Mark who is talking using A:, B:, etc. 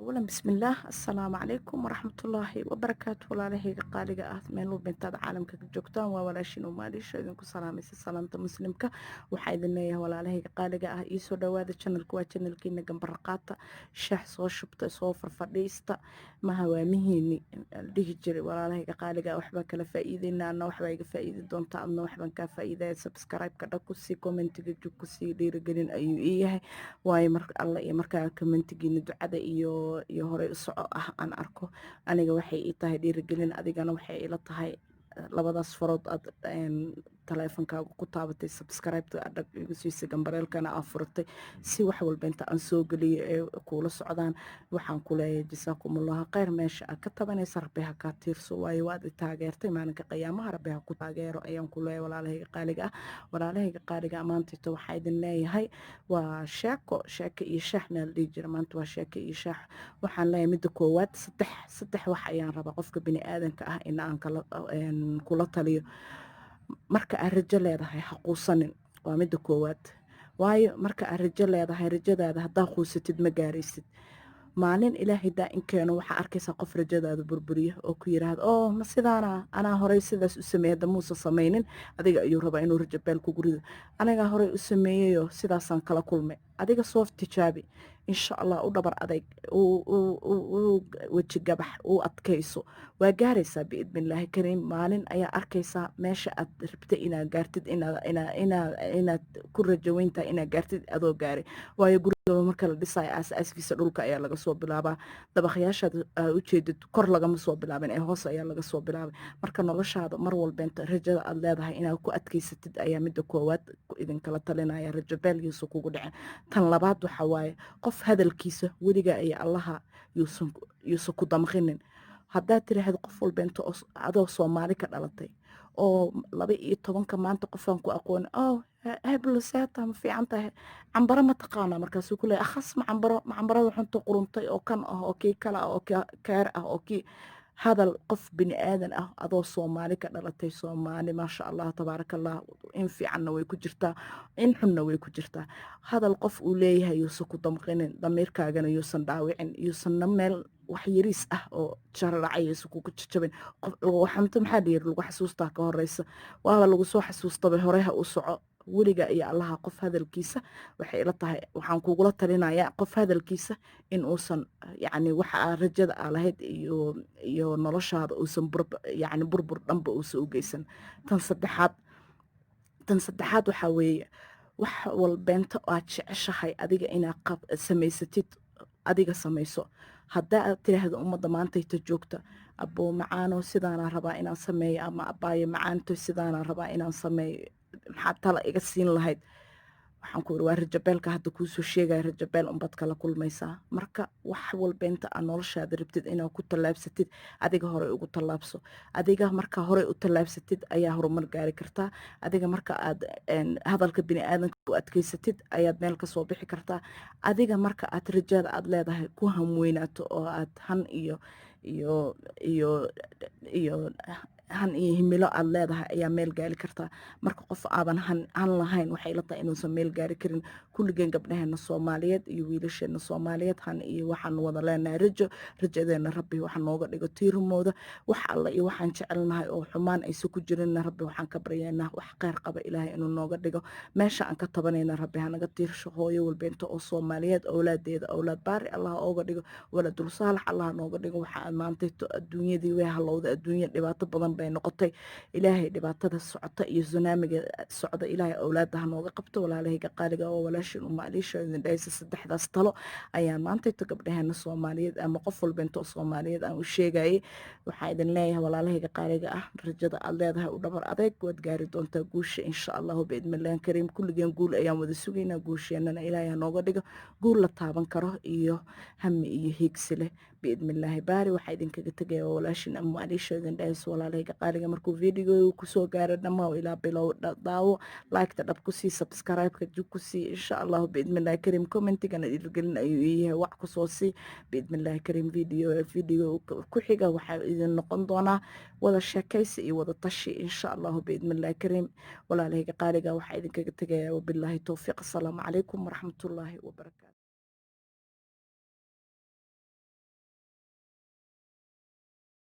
A: أولا بسم الله السلام عليكم ورحمة الله وبركاته ولا لهي قالقة أثمين وبنتاد عالمك جوكتان وولاشين وماليش إذنكو سلاميسي سلامة مسلمك وحايدنية ولا لهي قالقة إيسو دوادة channel كوا channel كينا جنب رقاطة شاح سو شبت سو فرفرديستا ما هو مهيني ليه جري ولا لهي قالقة وحبا كلا فايدنا أنا وحبا يقى فايدة دون تعمنا وحبا كا فايدة سبسكرايب كدكو سي كومنت جوكو سي دير جرين أيو إيه waayo alla iyo markaa commentigiina ducada iyo horey u soco ah aan arko aniga waxay ii tahay dhiirigelin adigana waxay ila tahay labadaas farood aad taleefankaaga ku taabatay subscribe-ta adhag igu siisay gambareelkana aa furatay si wax walba inta aan soo geliyo ee kuula socdaan waxaan ku leeyahay jasaakumullahu khayr meesha aad ka tabanaysa rabbi ha kaa tiirso waayo waad i taageertay maalinka qiyaamaha rabbi ha ku taageero ayaan ku leeyahay walaalahayga qaaliga ah maantayto waxaa idin leeyahay waa sheeko iyo shaax meel dhihi jira maanta waa sheeko iyo shaax waxaan leeyahay midda koowaad saddex wax ayaan rabaa qofka bini aadanka ah in aan kula taliyo marka aad rajo leedahay ha quusanin waa midda koowaad waayo marka aad rajo leedahay rajadaada haddaa quusatid ma gaaraysid maalin ilaahay daa-in keeno waxaa arkaysaa qof rajadaada burburiya oo ku yiraahda oo ma sidaana anaa horey sidaas u sameeyey hadda muusa samaynin adiga ayuu rabaa inuu rajo beel kugu rido anigaa horey u sameeyeyoo sidaasaan kala kulmay adiga soo tijaabi insha allah u dhabar adayg weji gabax u adkayso waa gaaraysaa biidnillaahi kariim maalin ayaa arkaysaa meesha aad rabtay inaad gaartid inaad ku rajaweyntahay inaad gaartid adoo gaaray waayo guriga marka la dhisaayo aasaaskiisa dhulka ayaa laga soo bilaabaa dabaqyaashaad ujeedid kor lagama soo bilaabin ee hoos ayaa laga soo bilaabay marka noloshaada mar walbeenta rajada aad leedahay inaad ku adkaysatid ayaa midda koowaad idinkala talinaya rajo beelgiisa kugu dhicin tan labaad waxa waaye qof hadalkiisa weliga iyo allaha yuusan ku damqinin haddaad tiraahdo qof walbeento adoo soomaali ka dhalatay oo 12 maanta qofaan ku aqoon heblo seeta ma fiican tahay cambaro ma taqaana markaasuu ku leeyahay akhas ma cambarada xunta quruntay oo kan ah oo kii kale ah oo keer ah oo kii hadal qof bini aadan ah adoo soomaali ka dhalatay soomaali maasha allah tabaaraka allah in fiicanna way ku jirtaa in xunna way ku jirtaa hadal qof uu leeyahay yuusan ku damqinin damiirkaagana yuusan dhaawicin yuusanna meel wax yariis ah oo jararacayaysa kugu jajabin waxamta maxaa la yiri lagu xasuustaa ka horeysa waaba lagu soo xasuustaba horeha u soco weliga iyo allaha qof hadalkiisa waxay ila tahay waxaan kugula talinayaa qof hadalkiisa in uusan yacni waxa rajada aa lahayd iyo noloshaada uusan yacni burbur dhanba uusan u geysan tan saddexaad waxaa weeye wax walbeenta aad jeceshahay adiga inaad samaysatid adiga samayso haddaa aad tiraahdo ummadda maantayta joogta aboo macaano sidaanaa rabaa inaan sameeyo ama abaayo macaanto sidaanaa rabaa inaan sameeyo maxaad tala iga siin lahayd waxaan ku waa rajabeelka hadda kuusoo sheegaya rajabeel unbaad kala kulmaysaa marka wax walbeenta aad noloshaada rabtid inaad ku tallaabsatid adiga horey ugu tallaabso adiga marka horey u tallaabsatid ayaa horumar gaari kartaa adiga marka aad hadalka bini aadanka u adkaysatid ayaad meel kasoo bixi kartaa adiga marka aad rajada aad leedahay ku hamweynaato oo aad han iyo han iyo himilo aad leedahay ayaa meel gaari kartaa marka qof aadan han lahayn waxay la tahay inuusan meel gaari karin kulligeen gabdhaheena soomaaliyeed iyo wiilasheena soomaaliyeed han iyo waxaan wada leenahay rajadeena rabbi waxa nooga dhigo tiirumooda wax alla iyo waxaan jecelnahay oo xumaan aysan ku jirinna rabbi waxaan ka baryaynaa wax kheyr qaba ilaahay inuu nooga dhigo meesha aan ka tabanayna rabbi hanaga tiirsho hooyo walbeento oo soomaaliyeed awlaadeeda awlaad baari allah ooga dhigo waladul saalax allah nooga dhigo waxa aad maantayto adduunyadii way halowda adduunya dhibaato badan bay noqotay ilaahay dhibaatada socota iyo tsunamiga socda ilaahay awlaada ha nooga qabto walaalahayga qaaliga oo walaashin uma aliisha idin dhaysa saddexdaas talo ayaa maantayto gabdhaheena soomaaliyeed ama qof walbeento soomaaliyeed aan u sheegayay waxaa idin leeyahay walaalahayga qaaliga ah rajada aad leedahay u dhabar adeeg waad gaari doontaa guusha insha allahu biidmillahi kariim kulligeen guul ayaan wada sugaynaa guusheenana ilaahay ha nooga dhigo guul la taaban karo iyo hami iyo hiigsi leh biidmillaahi baari waxaa idinkaga tegaya walaashin ama aliisha idin dhaysa walaalahayga qaaliga markuu video kusoo gaaro dhammaa ilaa bilow daawo like-ta dhab ku sii subscribe-ka jug ku sii insha allahu biidmillahi kariim commentigana dhiirgelin ayuu yahay wax kusoo sii biidmillahi kariim video ku xiga waxaa idin noqon doonaa wada sheekaysi iyo wada tashi insha allahu biidmillahi kariim walaalahayga qaaliga waxaa idinkaga tegaya wabilaahi towfiiq asalaamu calaykum waraxmatullaahi wabarakaatu